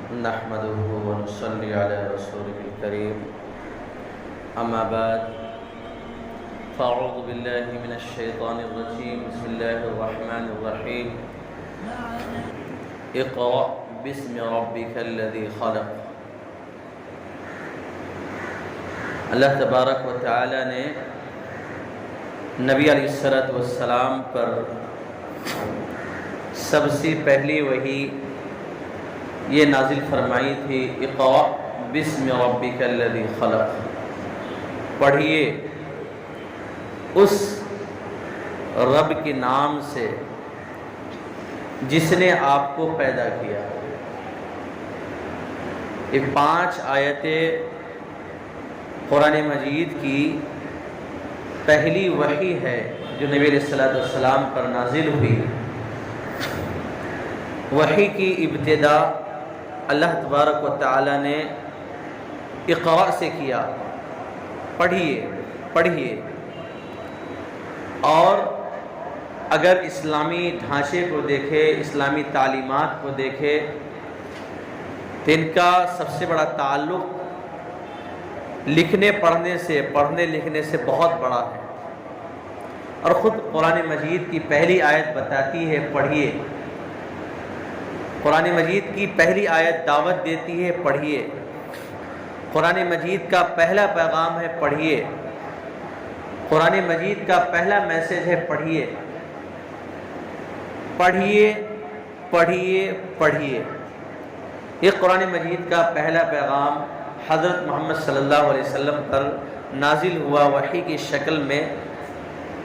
نحمده ونصلي على رسوله الكريم أما بعد فأعوذ بالله من الشيطان الرجيم بسم الله الرحمن الرحيم اقرأ باسم ربك الذي خلق۔ اللہ تبارک و تعالی نے نبی علیہ السلام پر سب سے پہلی وحی یہ نازل فرمائی تھی، اقرأ باسم ربک الذی خلق، پڑھیے اس رب کے نام سے جس نے آپ کو پیدا کیا۔ یہ 5 آیتیں قرآن مجید کی پہلی وحی ہے جو نبی علیہ السلام پر نازل ہوئی۔ وحی کی ابتدا اللہ تبارک و تعالی نے اقرأ سے کیا، پڑھیے۔ اور اگر اسلامی ڈھانچے کو دیکھے، اسلامی تعلیمات کو دیکھے تو ان کا سب سے بڑا تعلق لکھنے لکھنے سے بہت بڑا ہے، اور خود قرآن مجید کی پہلی آیت بتاتی ہے پڑھیے۔ قرآن مجید کی پہلی آیت دعوت دیتی ہے پڑھیے۔ قرآن مجید کا پہلا پیغام ہے پڑھیے۔ قرآن مجید کا پہلا میسج ہے پڑھیے پڑھیے۔ یہ قرآن مجید کا پہلا پیغام حضرت محمد صلی اللہ علیہ وسلم پر نازل ہوا وحی کی شکل میں۔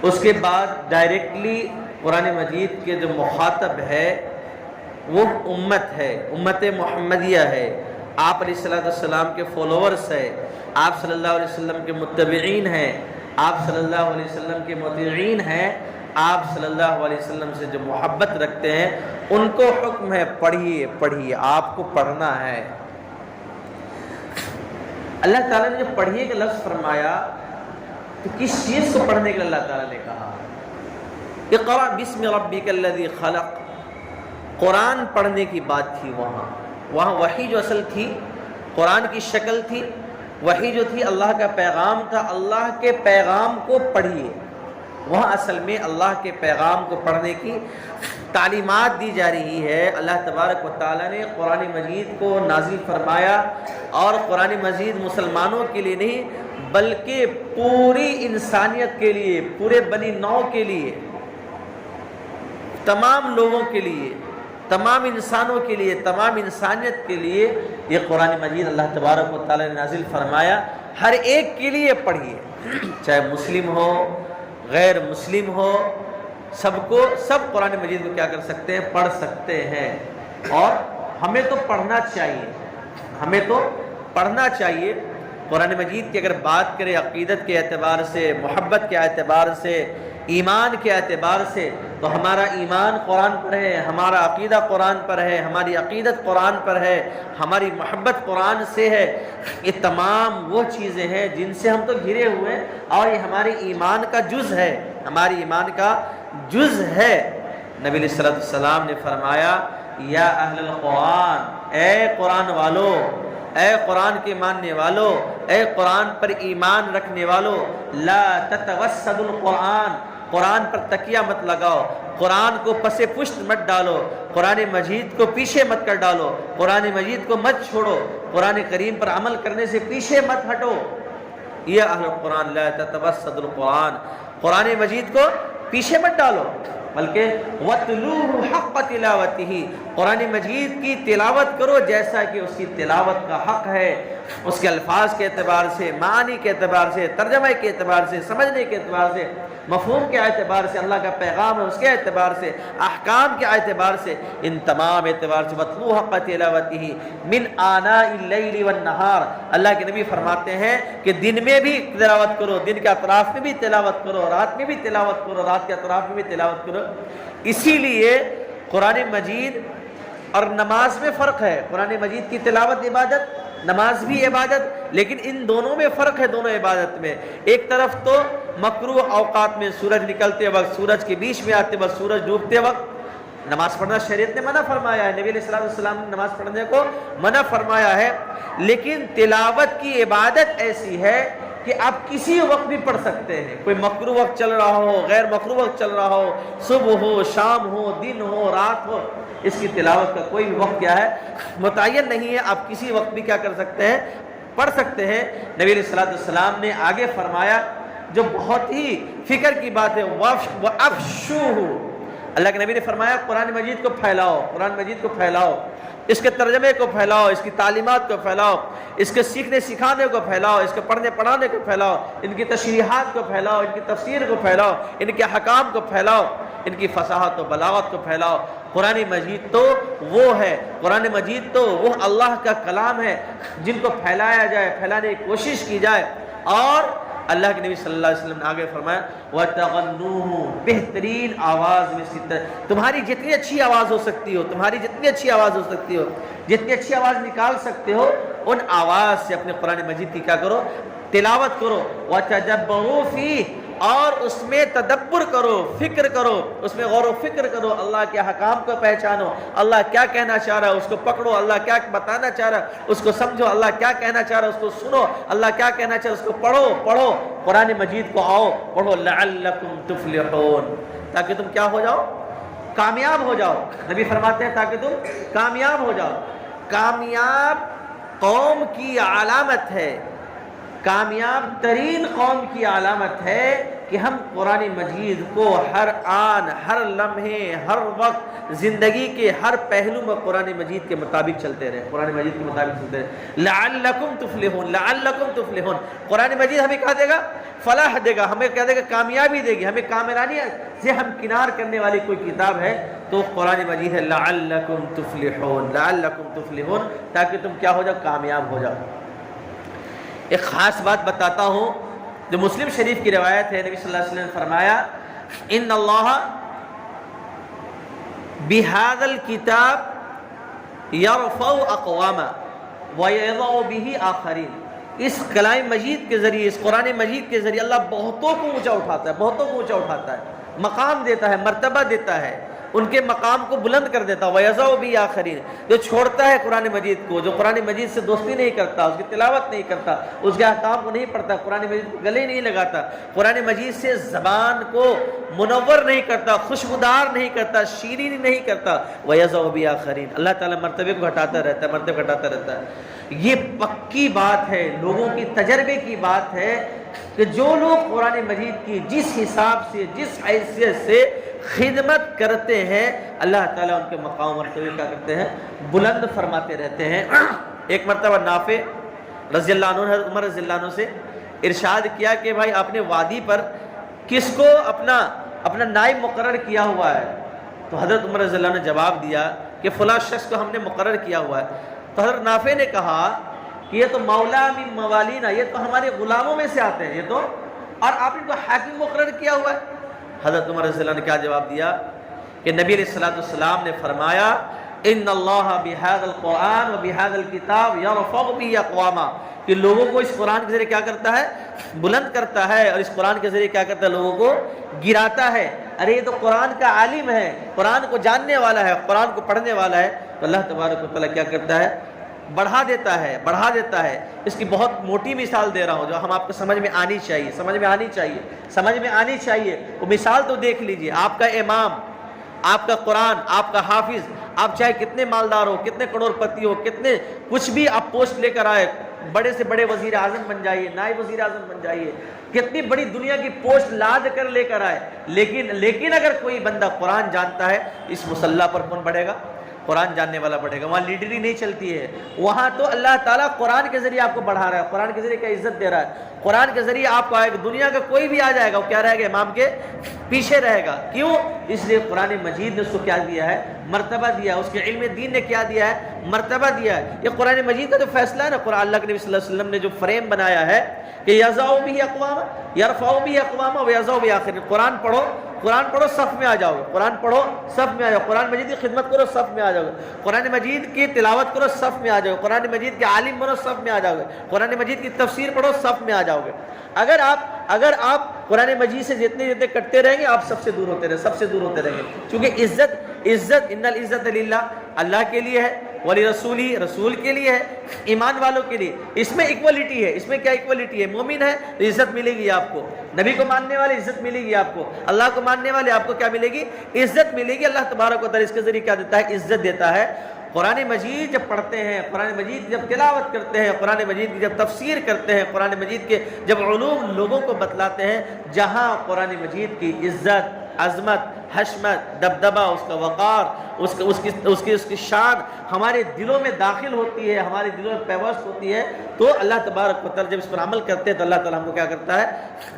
اس کے بعد ڈائریکٹلی قرآن مجید کے جو مخاطب ہے وہ امت محمدیہ ہے، آپ علیہ السلام کے فالوورز ہے، آپ صلی اللہ علیہ وسلم کے متبعین ہیں، آپ صلی اللہ علیہ وسلم کے مطیعین ہیں، آپ صلی اللہ علیہ وسلم سے جو محبت رکھتے ہیں ان کو حکم ہے پڑھیے، آپ کو پڑھنا ہے۔ اللہ تعالیٰ نے جو پڑھیے کا لفظ فرمایا تو کس چیز کو پڑھنے کے لیے اللہ تعالیٰ نے کہا؟ اقرأ باسم ربک الذی خلق، قرآن پڑھنے کی بات تھی۔ وہاں وحی جو اصل تھی قرآن کی شکل تھی، وحی جو تھی اللہ کا پیغام تھا، اللہ کے پیغام کو پڑھیے۔ وہاں اصل میں اللہ کے پیغام کو پڑھنے کی تعلیمات دی جا رہی ہے۔ اللہ تبارک و تعالیٰ نے قرآن مجید کو نازل فرمایا، اور قرآن مجید مسلمانوں کے لیے نہیں بلکہ پوری انسانیت کے لیے، پورے بنی نوع کے لیے، تمام لوگوں کے لیے، تمام انسانوں کے لیے، تمام انسانیت کے لیے یہ قرآن مجید اللہ تبارک و تعالیٰ نے نازل فرمایا۔ ہر ایک کے لیے پڑھیے، چاہے مسلم ہو غیر مسلم ہو، سب قرآن مجید کو کیا کر سکتے ہیں؟ پڑھ سکتے ہیں۔ اور ہمیں تو پڑھنا چاہیے۔ قرآن مجید کی اگر بات کریں عقیدت کے اعتبار سے، محبت کے اعتبار سے، ایمان کے اعتبار سے، تو ہمارا ایمان قرآن پر ہے، ہمارا عقیدہ قرآن پر ہے، ہماری عقیدت قرآن پر ہے، ہماری محبت قرآن سے ہے۔ یہ تمام وہ چیزیں ہیں جن سے ہم تو گھرے ہوئے ہیں، اور یہ ہمارے ایمان کا جز ہے، نبی علیہ السلام نے فرمایا، یا اہل القرآن، اے قرآن والو، اے قرآن کے ماننے والو، اے قرآن پر ایمان رکھنے والو، لا تتوسد القرآن، قرآن پر تکیہ مت لگاؤ، قرآن کو پس پشت مت ڈالو، قرآن مجید کو پیچھے مت کر ڈالو، قرآن مجید کو مت چھوڑو، قرآن کریم پر عمل کرنے سے پیچھے مت ہٹو۔ یا اہل القرآن لا تتوسد القرآن، قرآن مجید کو پیچھے مت ڈالو، بلکہ وَاتْلُوهُ حَقَّ تِلَاوَتِهِ، قرآن مجید کی تلاوت کرو جیسا کہ اس کی تلاوت کا حق ہے، اس کے الفاظ کے اعتبار سے، معانی کے اعتبار سے، ترجمہ کے اعتبار سے، سمجھنے کے اعتبار سے، مفہوم کے اعتبار سے، اللہ کا پیغام ہے اس کے اعتبار سے، احکام کے اعتبار سے، ان تمام اعتبار سے وَاتْلُوهُ حَقَّ تِلَاوَتِهِ مِنْ آنَاءِ اللَّيْلِ وَالنَّهَارِ، اللہ کے نبی فرماتے ہیں کہ دن میں بھی تلاوت کرو، دن کے اطراف میں بھی تلاوت کرو، رات میں بھی تلاوت کرو، رات کے اطراف میں بھی تلاوت کرو۔ اسی لیے قرآن مجید اور نماز میں فرق ہے۔ قرآن مجید کی تلاوت عبادت، نماز بھی عبادت، لیکن ان دونوں میں فرق ہے، دونوں عبادت میں۔ ایک طرف تو مکروہ اوقات میں، سورج نکلتے وقت، سورج کے بیچ میں آتے وقت، سورج ڈوبتے وقت نماز پڑھنا شریعت نے منع فرمایا ہے، نبی علیہ السلام نے نماز پڑھنے کو منع فرمایا ہے، لیکن تلاوت کی عبادت ایسی ہے کہ آپ کسی وقت بھی پڑھ سکتے ہیں، کوئی مکروہ وقت چل رہا ہو، غیر مکروہ وقت چل رہا ہو، صبح ہو، شام ہو، دن ہو، رات ہو، اس کی تلاوت کا کوئی بھی وقت کیا ہے متعین نہیں ہے، آپ کسی وقت بھی کیا کر سکتے ہیں، پڑھ سکتے ہیں۔ نبی علیہ السلام نے آگے فرمایا جو بہت ہی فکر کی بات ہے، وَأَفْشُوهُ، اللہ کے نبی نے فرمایا قرآن مجید کو پھیلاؤ، قرآن مجید کو پھیلاؤ، اس کے ترجمے کو پھیلاؤ، اس کی تعلیمات کو پھیلاؤ، اس کے سیکھنے سکھانے کو پھیلاؤ، اس کے پڑھنے پڑھانے کو پھیلاؤ، ان کی تشریحات کو پھیلاؤ، ان کی تفسیر کو پھیلاؤ، ان کے حکام کو پھیلاؤ، ان کی فصاحت و بلاغت کو پھیلاؤ۔ قرآن مجید تو وہ ہے، قرآن مجید تو وہ اللہ کا کلام ہے جن کو پھیلایا جائے، پھیلانے کی کوشش کی جائے۔ اور اللہ کے نبی صلی اللہ علیہ وسلم نے آگے فرمایا وَتَغَنُّوهُ، بہترین آواز میں سے، تمہاری جتنی اچھی آواز ہو سکتی ہو، تمہاری جتنی اچھی آواز ہو سکتی ہو، جتنی اچھی آواز نکال سکتے ہو، ان آواز سے اپنے قرآن مجید کی کیا کرو، تلاوت کرو۔ وَتَدَبَّرُوا فِيهِ، اور اس میں تدبر کرو، فکر کرو، اس میں غور و فکر کرو، اللہ کے حکام کو پہچانو، اللہ کیا کہنا چاہ رہا ہے اس کو پکڑو، اللہ کیا بتانا چاہ رہا ہے اس کو سمجھو، اللہ کیا کہنا چاہ رہا ہے اس کو سنو، اللہ کیا کہنا چاہ رہا ہے اس کو پڑھو قرآن مجید کو آؤ پڑھو، لعلکم تفلحون، تاکہ تم کیا ہو جاؤ، کامیاب ہو جاؤ۔ نبی فرماتے ہیں تاکہ تم کامیاب ہو جاؤ۔ کامیاب قوم کی علامت ہے، کامیاب ترین قوم کی علامت ہے کہ ہم قرآن مجید کو ہر آن، ہر لمحے، ہر وقت زندگی کے ہر پہلو میں قرآن مجید کے مطابق چلتے رہیں، قرآن مجید کے مطابق چلتے رہیں۔ لعلکم تفلحون، لعلکم تفلحون، قرآن مجید ہمیں کہا دے گا، فلاح دے گا، ہمیں کہہ دے گا کامیابی دے گی، ہمیں کامرانی سے ہم کنار کرنے والی کوئی کتاب ہے تو قرآن مجید ہے۔ لعلکم تفلحون، لعلکم تفلحون، تاکہ تم کیا ہو جاؤ، کامیاب ہو جاؤ۔ ایک خاص بات بتاتا ہوں جو مسلم شریف کی روایت ہے، نبی صلی اللہ علیہ وسلم نے فرمایا ان اللہ بہذا الکتاب یرفع اقواما ویضع به آخرین، اس کلام مجید کے ذریعے، اس قرآن مجید کے ذریعے اللہ بہتوں کو اونچا اٹھاتا ہے، بہتوں کو اونچا اٹھاتا ہے، مقام دیتا ہے، مرتبہ دیتا ہے، ان کے مقام کو بلند کر دیتا ہے۔ وَيَضَعُ بِهِ آخَرِينَ، جو چھوڑتا ہے قرآن مجید کو، جو قرآن مجید سے دوستی نہیں کرتا، اس کی تلاوت نہیں کرتا، اس کے احکام کو نہیں پڑھتا، قرآن مجید کو گلے نہیں لگاتا، قرآن مجید سے زبان کو منور نہیں کرتا، خوشبودار نہیں کرتا، شیرین نہیں کرتا، وَيَضَعُ بِهِ آخَرِينَ، اللہ تعالیٰ مرتبے کو گھٹاتا رہتا ہے، مرتبے گھٹاتا رہتا ہے۔ یہ پکی بات ہے، لوگوں کی تجربے کی بات ہے کہ جو لوگ قرآن مجید کی جس حساب سے، جس حیثیت سے خدمت کرتے ہیں، اللہ تعالیٰ ان کے مقام مرتبے کیا کرتے ہیں، بلند فرماتے رہتے ہیں۔ ایک مرتبہ نافع رضی اللہ عنہ، حضرت عمر رضی اللہ عنہ سے ارشاد کیا کہ بھائی آپ نے وادی پر کس کو اپنا نائب مقرر کیا ہوا ہے؟ تو حضرت عمر رضی اللہ عنہ نے جواب دیا کہ فلاں شخص کو ہم نے مقرر کیا ہوا ہے۔ تو حضرت نافع نے کہا کہ یہ تو مولا من موالینا، یہ تو ہمارے غلاموں میں سے آتے ہیں، یہ تو، اور آپ نے تو حاکم مقرر کیا ہوا ہے۔ حضرت عمر رضی اللہ عنہ نے کیا جواب دیا کہ نبی علیہ السلام نے فرمایا ان اللہ بہذا القرآن و بہذا الکتاب یرفع به اقواما، کہ لوگوں کو اس قرآن کے ذریعے کیا کرتا ہے، بلند کرتا ہے، اور اس قرآن کے ذریعے کیا کرتا ہے، لوگوں کو گراتا ہے۔ ارے یہ تو قرآن کا عالم ہے، قرآن کو جاننے والا ہے، قرآن کو پڑھنے والا ہے، تو اللہ تبارک و تعالیٰ کیا کرتا ہے، بڑھا دیتا ہے، بڑھا دیتا ہے۔ اس کی بہت موٹی مثال دے رہا ہوں جو ہم آپ کو سمجھ میں آنی چاہیے، سمجھ میں آنی چاہیے، سمجھ میں آنی چاہیے۔ وہ مثال تو دیکھ لیجئے، آپ کا امام، آپ کا قرآن، آپ کا حافظ، آپ چاہے کتنے مالدار ہو، کتنے کروڑ پتی ہو، کتنے کچھ بھی آپ پوسٹ لے کر آئے، بڑے سے بڑے وزیر اعظم بن جائیے، نائب وزیر اعظم بن جائیے، کتنی بڑی دنیا کی پوسٹ لاد کر لے کر آئے، لیکن اگر کوئی بندہ قرآن جانتا ہے، اس مصلی پر کون بڑھے گا، قرآن جاننے والا بڑھے گا۔ وہاں لیڈری نہیں چلتی ہے، وہاں تو اللہ تعالیٰ قرآن کے ذریعے آپ کو بڑھا رہا ہے، قرآن کے ذریعے کیا عزت دے رہا ہے، قرآن کے ذریعے آپ کو آئے گا، دنیا کا کوئی بھی آ جائے گا وہ کیا رہے گا، امام کے پیچھے رہے گا۔ کیوں؟ اس لیے قرآن مجید نے اس کو کیا دیا ہے، مرتبہ دیا ہے، اس کے علم دین نے کیا دیا ہے، مرتبہ دیا ہے۔ یہ قرآن مجید کا جو فیصلہ ہے نا، قرآن اللہ کے نبی صلی اللہ علیہ وسلم نے جو فریم بنایا ہے کہ یضع به اقواما، یرفع به اقواما ویضع به آخرین، قرآن پڑھو، قرآن پڑھو صف میں آ جاؤ گے، قرآن پڑھو صف میں آ جاؤ، قرآن مجید کی خدمت کرو صف میں آ جاؤ گے، قرآن مجید کی تلاوت کرو صف میں آ جاؤ گے، قرآن مجید کے عالم بنو صف میں آ جاؤ گے، قرآن مجید کی تفسیر پڑھو صف میں آ جاؤ گے۔ اگر آپ قرآن مجید سے جتنے کٹتے رہیں گے، آپ سب سے دور ہوتے رہیں گے، سب سے دور ہوتے رہیں گے، کیونکہ عزت ان العزت للہ، اللہ کے لیے ہے، ولی رسولی، رسول کے لیے ہے، ایمان والوں کے لیے۔ اس میں ایکولیٹی ہے، اس میں کیا ایکولیٹی ہے؟ مومن ہے تو عزت ملے گی آپ کو، نبی کو ماننے والے عزت ملے گی آپ کو، اللہ کو ماننے والے آپ کو کیا ملے گی؟ عزت ملے گی۔ اللہ تبارک و تعالیٰ اس کے ذریعے کیا دیتا ہے؟ عزت دیتا ہے۔ قرآن مجید جب پڑھتے ہیں، قرآن مجید جب تلاوت کرتے ہیں، قرآن مجید کی جب تفسیر کرتے ہیں، قرآن مجید کے جب علوم لوگوں کو بتلاتے ہیں، جہاں قرآن مجید کی عزت، عظمت، حشمت، دبدبہ، اس کا وقار، اس کی شان ہمارے دلوں میں داخل ہوتی ہے، ہمارے دلوں میں پیوست ہوتی ہے، تو اللہ تبارک و تعالیٰ جب اس پر عمل کرتے ہیں تو اللہ تعالیٰ ہم کو کیا کرتا ہے؟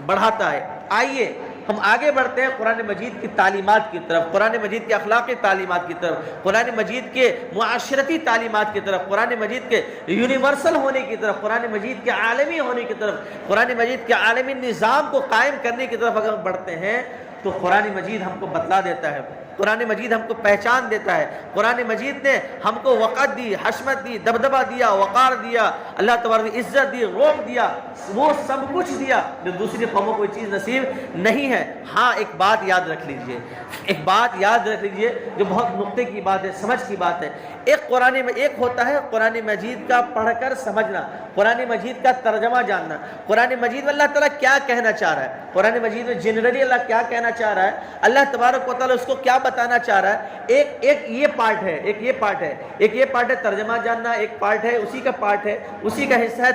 بڑھاتا ہے۔ آئیے ہم آگے بڑھتے ہیں قرآن مجید کی تعلیمات کی طرف، قرآن مجید کے اخلاقی تعلیمات کی طرف، قرآن مجید کے معاشرتی تعلیمات کی طرف، قرآن مجید کے یونیورسل ہونے کی طرف، قرآن مجید کے عالمی ہونے کی طرف، قرآن مجید کے عالمی نظام کو قائم کرنے کی طرف اگر بڑھتے ہیں تو قرآن مجید ہم کو بتلا دیتا ہے، قرآن مجید ہم کو پہچان دیتا ہے، قرآن مجید نے ہم کو وقت دی، حشمت دی، دبدبہ دیا، وقار دیا، اللہ تبارک نے عزت دی، روب دیا، وہ سب کچھ دیا جو دوسری قوموں کو یہ چیز نصیب نہیں ہے۔ ہاں ایک بات یاد رکھ لیجئے، ایک بات یاد رکھ لیجئے جو بہت نقطے کی بات ہے، سمجھ کی بات ہے۔ ایک ہوتا ہے قرآن مجید کا پڑھ کر سمجھنا، قرآن مجید کا ترجمہ جاننا، قرآن مجید میں اللہ تعالیٰ کیا کہنا چاہ رہا ہے، قرآن مجید میں جنرلی اللہ کیا کہنا چاہ رہا ہے، اللہ تبارک و تعالیٰ اس کو کیا بتانا چاہ رہا ہے۔ ایک یہ پارٹ ہے، ایک یہ پارٹ ہے ترجمہ جاننا، ایک پارٹ ہے اسی کا پارٹ ہے، اسی کا حصہ ہے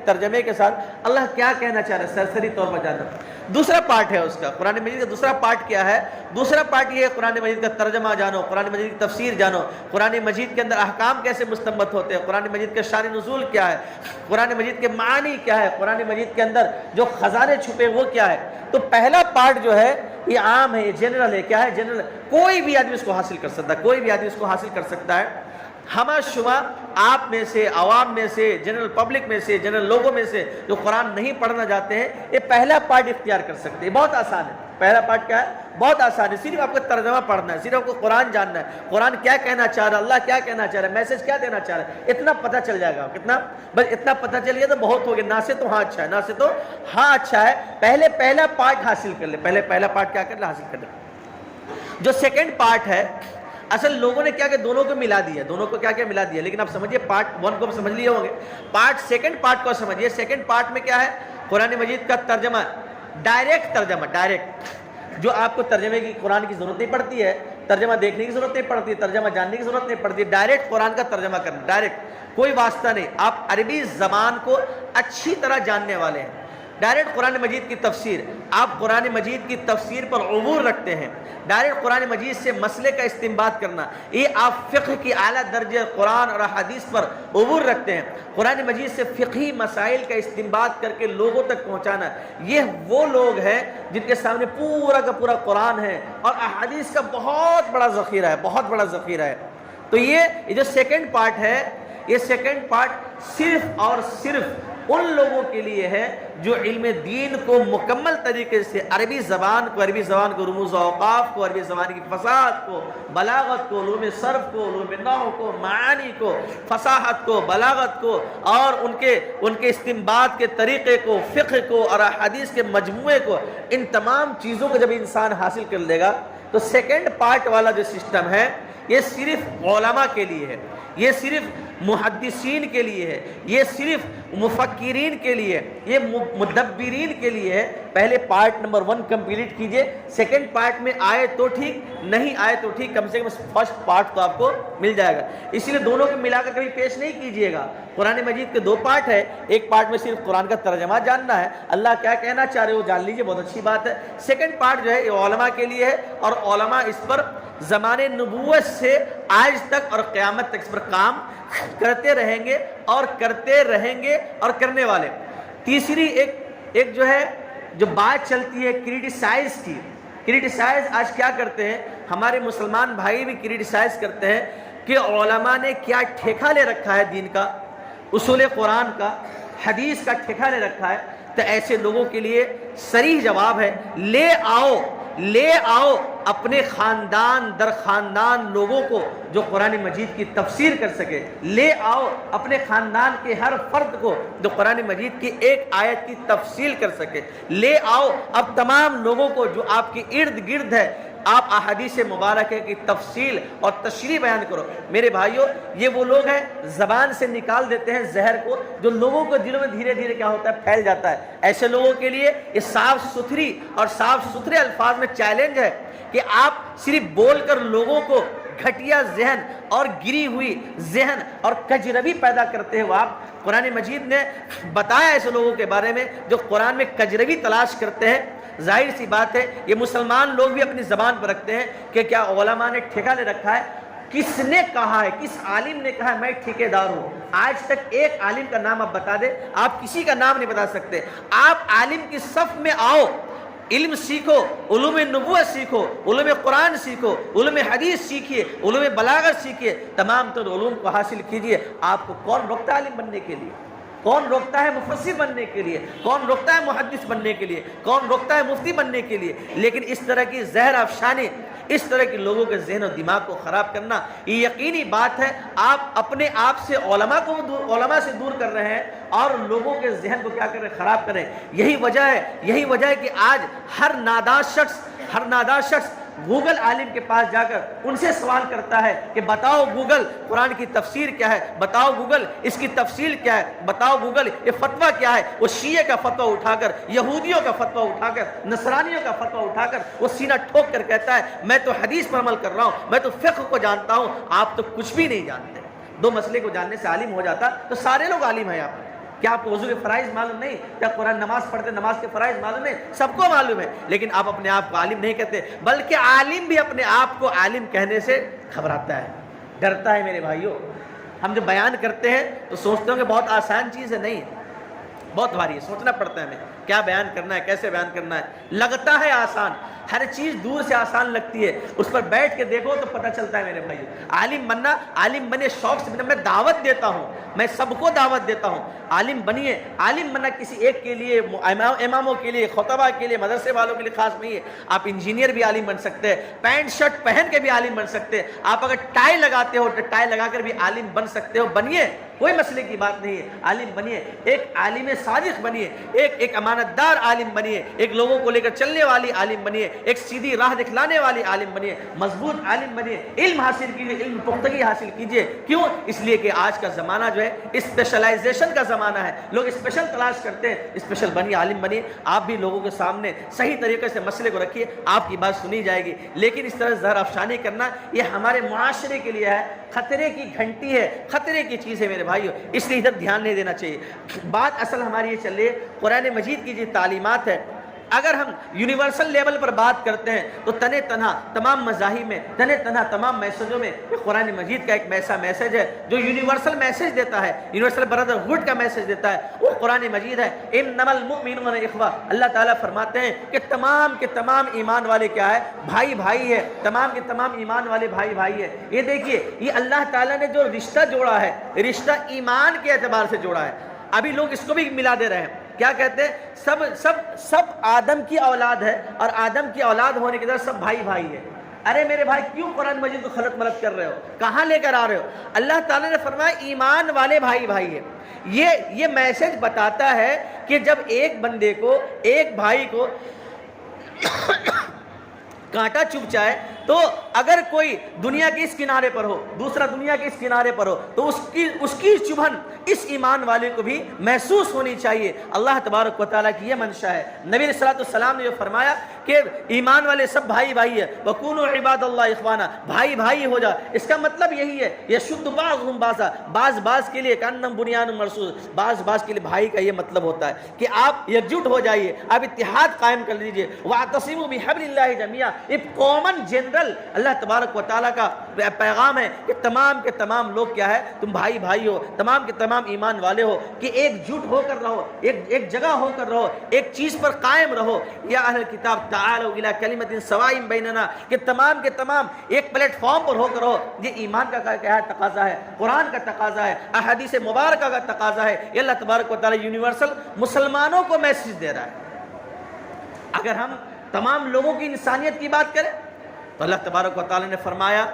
ترجمے کے ساتھ اللہ کیا کہنا چاہ رہا ہے سرسری طور پر جاننا۔ دوسرا پارٹ ہے اس کا، قرآن مجید کا دوسرا پارٹ کیا ہے؟ دوسرا پارٹ یہ ہے قرآن مجید کا ترجمہ جانو، قرآن مجید کی تفسیر جانو، قرآن مجید کے اندر احکام کیسے مستنبط ہوتے ہیں، قرآن مجید کا شان نزول کیا ہے، قرآن مجید کے معانی کیا ہے، قرآن مجید کے اندر جو خزانے چھپے وہ کیا ہے۔ تو پہلا پارٹ جو ہے یہ عام ہے، یہ جنرل ہے۔ کیا ہے؟ جنرل، کوئی بھی آدمی اس کو حاصل کر سکتا ہے، کوئی بھی آدمی اس کو حاصل کر سکتا ہے۔ ہمہ شمہ آپ میں سے، عوام میں سے، جنرل پبلک میں سے، جنرل لوگوں میں سے جو قرآن نہیں پڑھنا چاہتے ہیں، یہ پہلا پارٹ اختیار کر سکتے ہیں۔ بہت آسان ہے، پہلا پارٹ کیا ہے؟ بہت آسان ہے، صرف آپ کو ترجمہ پڑھنا ہے، صرف آپ کو قرآن جاننا ہے، قرآن کیا کہنا چاہ رہا ہے، اللہ کیا کہنا چاہ رہا ہے، میسج کیا دینا چاہ رہا ہے، اتنا پتہ چل جائے گا۔ کتنا؟ بس اتنا پتہ چل گیا تو بہت ہو گیا، نہ سے تو ہاں اچھا ہے، نہ سے تو ہاں اچھا ہے۔ پہلا پارٹ حاصل کر لے، پہلا پارٹ کیا کر لے؟ حاصل کر لے۔ جو سیکنڈ پارٹ ہے، اصل لوگوں نے کیا کہ دونوں کو ملا دیا، دونوں کو کیا ملا دیا، لیکن آپ سمجھیے پارٹ 1 کو سمجھ لیے ہوں گے، سیکنڈ پارٹ کو سمجھیے۔ سیکنڈ پارٹ میں کیا ہے؟ قرآن مجید کا ترجمہ، ڈائریکٹ ترجمہ، ڈائریکٹ، جو آپ کو ترجمے کی قرآن کی ضرورت نہیں پڑتی ہے، ترجمہ دیکھنے کی ضرورت نہیں پڑتی، ترجمہ جاننے کی ضرورت نہیں پڑتی، ڈائریکٹ قرآن کا ترجمہ کرنا، ڈائریکٹ، کوئی واسطہ نہیں۔ آپ عربی زبان کو اچھی طرح جاننے والے ہیں، ڈائریکٹ قرآن مجید کی تفسیر، آپ قرآن مجید کی تفسیر پر عبور رکھتے ہیں، ڈائریکٹ قرآن مجید سے مسئلے کا استنباط کرنا، یہ آپ فقہ کی اعلیٰ درجے قرآن اور حدیث پر عبور رکھتے ہیں، قرآن مجید سے فقہی مسائل کا استنباط کر کے لوگوں تک پہنچانا، یہ وہ لوگ ہیں جن کے سامنے پورا کا پورا قرآن ہے اور احادیث کا بہت بڑا ذخیرہ ہے، بہت بڑا ذخیرہ ہے۔ تو یہ جو سیکنڈ پارٹ ہے، یہ سیکنڈ پارٹ صرف اور صرف ان لوگوں کے لیے ہے جو علم دین کو مکمل طریقے سے عربی زبان کو، رموز و اوقاف کو، عربی زبان کی فصاحت کو، بلاغت کو، علوم صرف کو، علوم نحو کو، معانی کو، فصاحت کو، بلاغت کو اور ان کے استنباط کے طریقے کو، فقہ کو اور حدیث کے مجموعے کو، ان تمام چیزوں کو جب انسان حاصل کر لے گا تو سیکنڈ پارٹ والا جو سسٹم ہے یہ صرف علماء کے لیے ہے، یہ صرف محدثین کے لیے ہے، یہ صرف مفکرین کے لیے، یہ مدبرین کے لیے ہے۔ پہلے پارٹ نمبر 1 کمپلیٹ کیجئے، سیکنڈ پارٹ میں آئے تو ٹھیک، نہیں آئے تو ٹھیک، کم سے کم فرسٹ پارٹ تو آپ کو مل جائے گا۔ اسی لیے دونوں کو ملا کر کبھی پیش نہیں کیجئے گا۔ قرآن مجید کے 2 پارٹ ہے، ایک پارٹ میں صرف قرآن کا ترجمہ جاننا ہے، اللہ کیا کہنا چاہ رہے ہو جان لیجئے، بہت اچھی بات ہے۔ سیکنڈ پارٹ جو ہے یہ علماء کے لیے ہے اور علماء اس پر زمانے نبوت سے آج تک اور قیامت تک اس پر کام کرتے رہیں گے اور کرنے والے۔ تیسری ایک جو ہے جو بات چلتی ہے کریٹیسائز کی، کریٹیسائز آج کیا کرتے ہیں ہمارے مسلمان بھائی بھی کریٹیسائز کرتے ہیں کہ علماء نے کیا ٹھیکہ لے رکھا ہے دین کا، اصول قرآن کا، حدیث کا ٹھیکہ لے رکھا ہے۔ تو ایسے لوگوں کے لیے صریح جواب ہے، لے آؤ اپنے خاندان در خاندان لوگوں کو جو قرآن مجید کی تفسیر کر سکے، لے آؤ اپنے خاندان کے ہر فرد کو جو قرآن مجید کی ایک آیت کی تفسیر کر سکے، لے آؤ اب تمام لوگوں کو جو آپ کے ارد گرد ہے آپ احادیث مبارکہ کی تفصیل اور تشریح بیان کرو۔ میرے بھائیوں، یہ وہ لوگ ہیں زبان سے نکال دیتے ہیں زہر کو، جو لوگوں کو دلوں میں دھیرے دھیرے کیا ہوتا ہے، پھیل جاتا ہے۔ ایسے لوگوں کے لیے یہ صاف ستھری اور صاف ستھرے الفاظ میں چیلنج ہے کہ آپ صرف بول کر لوگوں کو گھٹیا ذہن اور گری ہوئی ذہن اور کجروی پیدا کرتے ہو۔ آپ قرآن مجید نے بتایا ایسے لوگوں کے بارے میں جو قرآن میں کجروی تلاش کرتے ہیں۔ ظاہر سی بات ہے یہ مسلمان لوگ بھی اپنی زبان پر رکھتے ہیں کہ کیا علماء نے ٹھیکہ لے رکھا ہے، کس نے کہا ہے، کس عالم نے کہا ہے میں ٹھیکیدار ہوں۔ آج تک ایک عالم کا نام آپ بتا دیں، آپ کسی کا نام نہیں بتا سکتے۔ آپ عالم کی صف میں آؤ، علم سیکھو، علوم نبوت سیکھو، علوم قرآن سیکھو، علوم حدیث سیکھیے، علوم بلاغت سیکھیے، تمام تر علوم کو حاصل کیجئے۔ آپ کو کون روکتا ہے عالم بننے کے لیے؟ کون روکتا ہے مفسر بننے کے لیے؟ کون روکتا ہے محدث بننے کے لیے؟ کون روکتا ہے مفتی بننے کے لیے؟ لیکن اس طرح کی زہر افشانی، اس طرح کے لوگوں کے ذہن و دماغ کو خراب کرنا یہ یقینی بات ہے آپ اپنے آپ سے علماء سے دور کر رہے ہیں اور لوگوں کے ذہن کو کیا کر رہے ہیں، خراب کر رہے ہیں۔ یہی وجہ ہے کہ آج ہر نادان شخص گوگل عالم کے پاس جا کر ان سے سوال کرتا ہے کہ بتاؤ گوگل قرآن کی تفسیر کیا ہے، بتاؤ گوگل اس کی تفصیل کیا ہے، بتاؤ گوگل یہ فتویٰ کیا ہے۔ وہ شیعہ کا فتویٰ اٹھا کر، یہودیوں کا فتویٰ اٹھا کر، نصرانیوں کا فتویٰ اٹھا کر وہ سینہ ٹھوک کر کہتا ہے میں تو حدیث پر عمل کر رہا ہوں، میں تو فقہ کو جانتا ہوں، آپ تو کچھ بھی نہیں جانتے۔ دو مسئلے کو جاننے سے عالم ہو جاتا تو سارے لوگ عالم ہیں یہاں پر۔ کیا آپ کو وضو کے فرائض معلوم نہیں؟ کیا قرآن نماز پڑھتے نماز کے فرائض معلوم نہیں؟ سب کو معلوم ہے، لیکن آپ اپنے آپ کو عالم نہیں کہتے، بلکہ عالم بھی اپنے آپ کو عالم کہنے سے گھبراتا ہے، ڈرتا ہے۔ میرے بھائیوں، ہم جب بیان کرتے ہیں تو سوچتے ہوں کہ بہت آسان چیز ہے، نہیں، بہت بھاری ہے، سوچنا پڑتا ہے ہمیں کیا بیان کرنا ہے، کیسے بیان کرنا ہے۔ لگتا ہے آسان، ہر چیز دور سے آسان لگتی ہے، اس پر بیٹھ کے دیکھو تو پتہ چلتا ہے۔ میرے بھائی، عالم بننا، عالم بنے شوق سے، میں دعوت دیتا ہوں، میں سب کو دعوت دیتا ہوں، عالم بنیے۔ عالم بننا کسی ایک کے لیے، اماموں کے لیے، خطبہ کے لیے، مدرسے والوں کے لیے خاص نہیں ہے۔ آپ انجینئر بھی عالم بن سکتے ہیں، پینٹ شرٹ پہن کے بھی عالم بن سکتے ہیں، آپ اگر ٹائی لگاتے ہو تو ٹائی لگا کر بھی عالم بن سکتے ہو، بنیے، کوئی مسئلے کی بات نہیں ہے، عالم بنیے، ایک عالم صادق بنیے، ایک امانت دار عالم بنیے، ایک لوگوں کو لے کر چلنے والی عالم بنیے، ایک سیدھی راہ دکھلانے والی عالم بنیے، مضبوط عالم بنیے، علم حاصل کیجئے، علم پختگی حاصل کیجئے۔ کیوں؟ اس لیے کہ آج کا زمانہ جو ہے اسپیشلائزیشن کا زمانہ ہے، لوگ اسپیشل تلاش کرتے ہیں، اسپیشل بنیے، عالم بنیے۔ آپ بھی لوگوں کے سامنے صحیح طریقے سے مسئلے کو رکھیے، آپ کی بات سنی جائے گی، لیکن اس طرح زہر افشانی کرنا یہ ہمارے معاشرے کے لیے ہے، خطرے کی گھنٹی ہے، خطرے کی چیز ہے میرے بھائیو، اس لیے ادھر دھیان نہیں دینا چاہیے۔ بات اصل ہماری یہ چل رہی ہے قرآن مجید کی جو تعلیمات ہے، اگر ہم یونیورسل لیول پر بات کرتے ہیں تو تنہ تنہا تمام مذاہب میں، تنہ تنہا تمام میسجوں میں یہ قرآن مجید کا ایک ایسا میسج ہے جو یونیورسل میسج دیتا ہے، یونیورسل برادرہڈ کا میسج دیتا ہے، وہ قرآن مجید ہے۔ انما المؤمنون اخوہ، اللہ تعالیٰ فرماتے ہیں کہ تمام کے تمام ایمان والے کیا ہے، بھائی بھائی ہے، تمام کے تمام ایمان والے بھائی بھائی ہے۔ یہ دیکھیے، یہ اللہ تعالیٰ نے جو رشتہ جوڑا ہے، رشتہ ایمان کے اعتبار سے جوڑا ہے۔ ابھی لوگ اس کو بھی ملا دے رہے ہیں، کیا کہتے ہیں، سب آدم کی اولاد ہے اور آدم کی اولاد ہونے کے بعد سب بھائی بھائی ہے۔ ارے میرے بھائی، کیوں قرآن مجید کو خلط ملط کر رہے ہو، کہاں لے کر آ رہے ہو؟ اللہ تعالیٰ نے فرمایا ایمان والے بھائی بھائی ہے۔ یہ میسج بتاتا ہے کہ جب ایک بندے کو، ایک بھائی کو کانٹا چبھ جائے تو اگر کوئی دنیا کے اس کنارے پر ہو، دوسرا دنیا کے اس کنارے پر ہو، تو اس کی چبھن اس ایمان والے کو بھی محسوس ہونی چاہیے۔ اللہ تبارک و تعالیٰ کی یہ منشا ہے۔ نبی صلی اللہ علیہ وسلم نے جو فرمایا کہ ایمان والے سب بھائی بھائی ہے، وَكُونُوا عِبَادَ اللَّهِ إِخْوَانًا، بھائی بھائی ہو جا۔ اس کا مطلب یہی ہے، يَشُدُّ بَعْضُهُمْ بَعْضًا، بعض کے لیے كَأَنَّهُمْ بُنْيَانٌ مَّرْصُوصٌ، بعض کے لیے بھائی کا یہ مطلب ہوتا ہے کہ آپ یکجٹ ہو جائیے، آپ اتحاد قائم کر لیجئے۔ وَاعْتَصِمُوا بِحَبْلِ اللَّهِ جَمِيعًا، ایک کامن جنرل اللہ تبارک و تعالیٰ کا پیغام ہے کہ تمام کے تمام لوگ کیا ہے، تم بھائی بھائی ہو، تمام کے تمام ایمان والے ہو، کہ ایک جٹ ہو کر رہو، ایک جگہ ہو کر رہو، ایک چیز پر قائم رہو۔ یا اہل کتاب تعالوا الی کلمۃ سواء بیننا، کہ تمام کے تمام ایک پلیٹ فارم پر ہو کر رہو۔ یہ ایمان کا کیا ہے، تقاضا ہے، قرآن کا تقاضا ہے، احادیث مبارکہ کا تقاضا ہے۔ یہ اللہ تبارک و تعالیٰ یونیورسل مسلمانوں کو میسج دے رہا ہے۔ اگر ہم تمام لوگوں کی انسانیت کی بات کریں تو اللہ تبارک و تعالیٰ نے فرمایا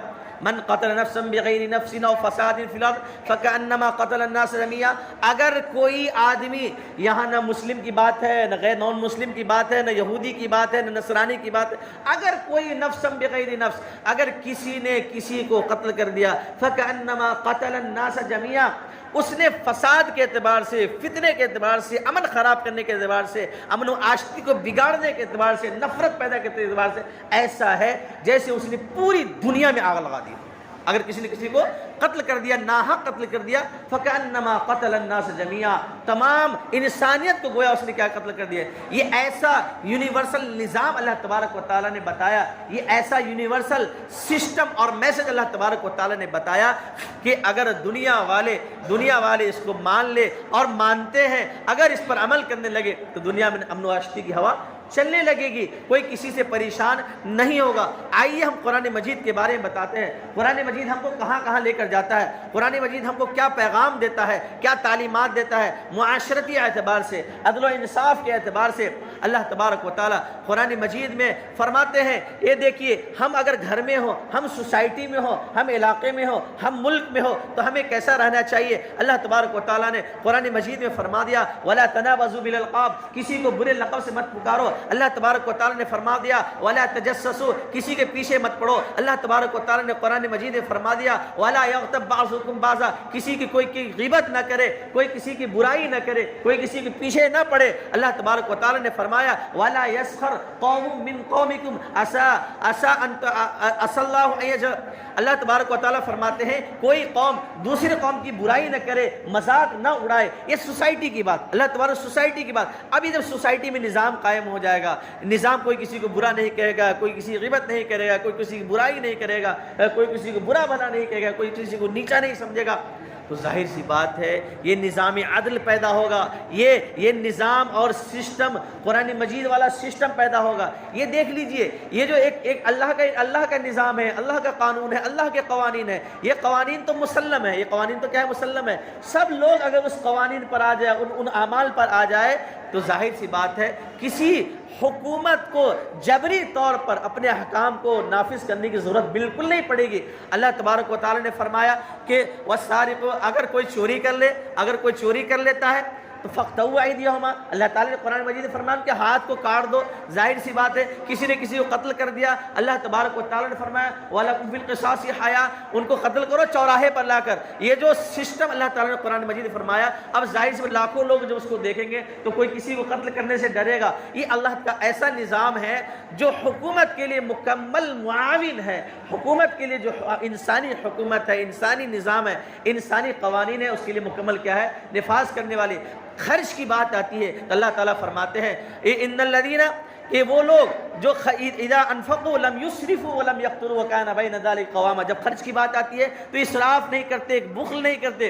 من قتل نفسا بغیر نفس او فساد فی الارض فکأنما قتل الناس جميعا. اگر کوئی آدمی، یہاں نہ مسلم کی بات ہے، نہ غیر نان مسلم کی بات ہے، نہ یہودی کی بات ہے، نہ نصرانی کی بات ہے، اگر کوئی نفسا بغیر نفس، اگر کسی نے کسی کو قتل کر دیا، فکأنما قتل الناس جميعا، اس نے فساد کے اعتبار سے، فتنے کے اعتبار سے، امن خراب کرنے کے اعتبار سے، امن و آشتی کو بگاڑنے کے اعتبار سے، نفرت پیدا کرنے کے اعتبار سے ایسا ہے جیسے اس نے پوری دنیا میں آگ لگا دی. اگر کسی نے کسی کو قتل کر دیا، ناحق قتل کر دیا، فَكَأَنَّمَا قَتَلَ النَّاسَ جَمِيعًا، تمام انسانیت کو گویا اس نے کیا قتل کر دیا. یہ ایسا یونیورسل نظام اللہ تبارک و تعالیٰ نے بتایا، یہ ایسا یونیورسل سسٹم اور میسج اللہ تبارک و تعالیٰ نے بتایا کہ اگر دنیا والے اس کو مان لے اور مانتے ہیں، اگر اس پر عمل کرنے لگے تو دنیا میں امن و آشتی کی ہوا چلنے لگے گی، کوئی کسی سے پریشان نہیں ہوگا. آئیے ہم قرآن مجید کے بارے میں بتاتے ہیں. قرآن مجید ہم کو کہاں کہاں لے کر جاتا ہے، قرآن مجید ہم کو کیا پیغام دیتا ہے، کیا تعلیمات دیتا ہے معاشرتی اعتبار سے، عدل و انصاف کے اعتبار سے. اللہ تبارک و تعالیٰ قرآن مجید میں فرماتے ہیں، یہ دیکھیے، ہم اگر گھر میں ہوں، ہم سوسائٹی میں ہوں، ہم علاقے میں ہوں، ہم ملک میں ہوں، تو ہمیں کیسا رہنا چاہیے. اللہ تبارک و تعالیٰ نے قرآن مجید میں فرما دیا، وَلَا تَنَابَزُوا بِالْأَلْقَابِ، کسی کو برے لقب سے مت پکارو. اللہ تبارک و تعالیٰ نے فرما دیا وَلَا تَجَسَّسُوا، کسی کے پیچھے مت پڑو. اللہ تبارک و تعالیٰ نے قرآن مجید میں فرما دیا وَلَا يَغْتَبْ بَعْضُكُمْ بَعْضًا، کسی کی کوئی کی غیبت نہ کرے، کوئی کسی کی برائی نہ کرے، کوئی کسی کے پیچھے نہ پڑے. اللہ تبارک و تعالیٰ نے فرمایا وَلَا يَسْخَرْ قَوْمٌ مِّن قَوْمِكُمْ عَسَىٰ اللَّهُ أَن يَجْعَلَ، اللہ تبارک و تعالیٰ فرماتے ہیں کوئی قوم دوسری قوم کی برائی نہ کرے، مذاق نہ اڑائے. یہ سوسائٹی کی بات، اللہ تبارک سوسائٹی کی بات. ابھی جب سوسائٹی میں نظام قائم ہو جائے گا، نظام کوئی کسی کو برا نہیں کہے گا، کوئی کسی کی غیبت نہیں کرے گا، کوئی کسی کی برائی نہیں کرے گا، کوئی کسی کو برا بھلا نہیں کہے گا، کوئی کسی کو نیچا نہیں سمجھے گا، تو ظاہر سی بات ہے یہ نظام عدل پیدا ہوگا، یہ نظام اور سسٹم قرآن مجید والا سسٹم پیدا ہوگا. یہ دیکھ لیجئے، یہ جو ایک اللہ کا نظام ہے، اللہ کا قانون ہے، اللہ کے قوانین ہے. یہ قوانین تو مسلم ہے، یہ قوانین تو کیا ہے؟ مسلم ہے. سب لوگ اگر اس قوانین پر آ جائے، ان اعمال پر آ جائے، تو ظاہر سی بات ہے کسی حکومت کو جبری طور پر اپنے احکام کو نافذ کرنے کی ضرورت بالکل نہیں پڑے گی. اللہ تبارک و تعالیٰ نے فرمایا کہ وَالسَّارِقُ، اگر کوئی چوری کر لیتا ہے تو فَاقْطَعُوا أَيْدِيَهُمَا، اللہ تعالیٰ نے قرآن مجید میں فرمایا کہ ہاتھ کو کاٹ دو. ظاہر سی بات ہے کسی نے کسی کو قتل کر دیا، اللہ تبارک و تعالیٰ نے فرمایا وَلَكُمْ فِي الْقِصَاصِ حَيَاةٌ، ان کو قتل کرو چوراہے پر لا کر. یہ جو سسٹم اللہ تعالیٰ نے قرآن مجید میں فرمایا، اب ظاہر سے لاکھوں لوگ جو اس کو دیکھیں گے تو کوئی کسی کو قتل کرنے سے ڈرے گا. یہ اللہ کا ایسا نظام ہے جو حکومت کے لیے مکمل معاون ہے. حکومت کے لیے جو انسانی حکومت ہے، انسانی نظام ہے، انسانی قوانین ہے، اس کے لیے مکمل کیا ہے؟ نفاذ کرنے والی. خرچ کی بات آتی ہے تو اللہ تعالیٰ فرماتے ہیں ان الذین، کہ وہ لوگ جو اذا انفقوا لم یسرفوا ولم یقتروا وکان بین ذلک قواما، جب خرچ کی بات آتی ہے تو اسراف نہیں کرتے، بخل نہیں کرتے.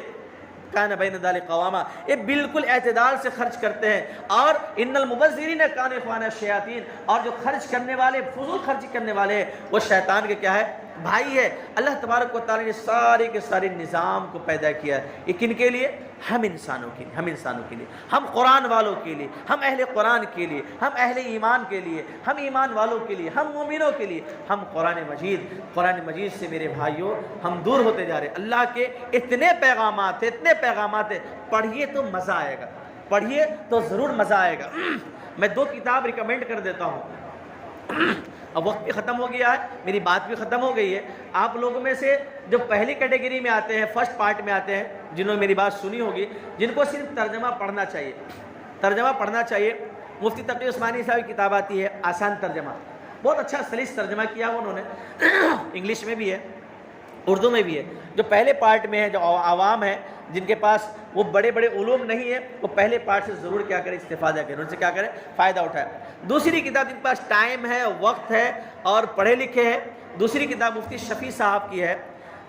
کان بین ذلک قواما، یہ بالکل اعتدال سے خرچ کرتے ہیں. اور ان المبذرین کانوا اخوان الشیاطین، اور جو خرچ کرنے والے، فضول خرچ کرنے والے ہیں، وہ شیطان کے کیا ہے؟ بھائی ہے. اللہ تبارک و تعالیٰ نے سارے کے سارے نظام کو پیدا کیا ہے. یہ کن کے لیے؟ ہم انسانوں کے لیے، ہم قرآن والوں کے لیے، ہم اہل قرآن کے لیے، ہم اہل ایمان کے لیے، ہم ایمان والوں کے لیے، ہم مومنوں کے لیے. ہم قرآن مجید سے میرے بھائیوں ہم دور ہوتے جا رہے ہیں. اللہ کے اتنے پیغامات ہیں، پڑھیے تو مزہ آئے گا، پڑھیے تو ضرور مزہ آئے گا. میں 2 کتاب ریکمینڈ کر دیتا ہوں. اب وقت بھی ختم ہو گیا ہے، میری بات بھی ختم ہو گئی ہے. آپ لوگوں میں سے جو پہلی کیٹیگری میں آتے ہیں، فرسٹ پارٹ میں آتے ہیں، جنہوں نے میری بات سنی ہوگی، جن کو صرف ترجمہ پڑھنا چاہیے. مفتی تقی عثمانی صاحب کی کتاب آتی ہے آسان ترجمہ، بہت اچھا سلیس ترجمہ کیا انہوں نے، انگلش میں بھی ہے، اردو میں بھی ہے. جو پہلے پارٹ میں ہے، جو عوام ہے، جن کے پاس وہ بڑے علوم نہیں ہے، وہ پہلے پارٹ سے ضرور کیا کریں؟ استفادہ کریں، ان سے کیا کریں؟ فائدہ اٹھائیں. دوسری کتاب جن کے پاس ٹائم ہے، وقت ہے اور پڑھے لکھے ہیں، دوسری کتاب مفتی شفیع صاحب کی ہے.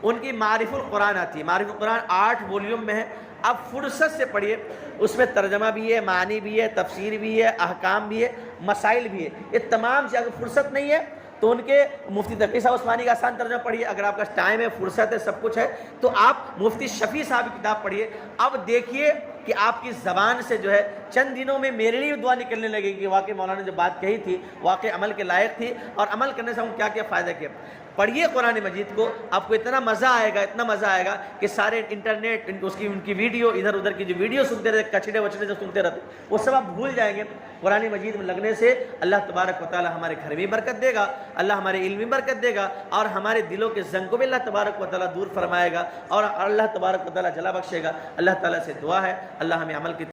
ان کی معارف القرآن آتی ہے. معارف القرآن 8 ولیوم میں ہے. آپ فرصت سے پڑھیے، اس میں ترجمہ بھی ہے، معنی بھی ہے، تفسیر بھی ہے، احکام بھی ہے، مسائل بھی ہے. یہ تمام سے اگر فرصت نہیں ہے تو ان کے مفتی تقی صاحب عثمانی کا آسان ترجمہ پڑھیے. اگر آپ کا ٹائم ہے، فرصت ہے، سب کچھ ہے، تو آپ مفتی شفیع صاحب کی کتاب پڑھیے. اب دیکھیے کہ آپ کی زبان سے جو ہے چند دنوں میں میرے لیے دعا نکلنے لگے گی کہ واقعی مولانا نے جو بات کہی تھی واقعی عمل کے لائق تھی، اور عمل کرنے سے ہم کیا کیا فائدہ کیا۔ پڑھیے قرآن مجید کو، آپ کو اتنا مزہ آئے گا، اتنا مزہ آئے گا کہ سارے انٹرنیٹ ان کی ویڈیو ادھر ادھر کی جو ویڈیو سنتے رہتے، کچڑے وچڑے جو سنتے رہتے، وہ سب آپ بھول جائیں گے۔ قرآن مجید میں لگنے سے اللہ تبارک و تعالی ہمارے گھر میں برکت دے گا، اللہ ہمارے علم میں برکت دے گا، اور ہمارے دلوں کے زنگ کو بھی اللہ تبارک و تعالی دور فرمائے گا، اور اللہ تبارک و تعالی جلا بخشے گا۔ اللہ تعالیٰ سے دعا ہے اللہ ہمیں عمل کی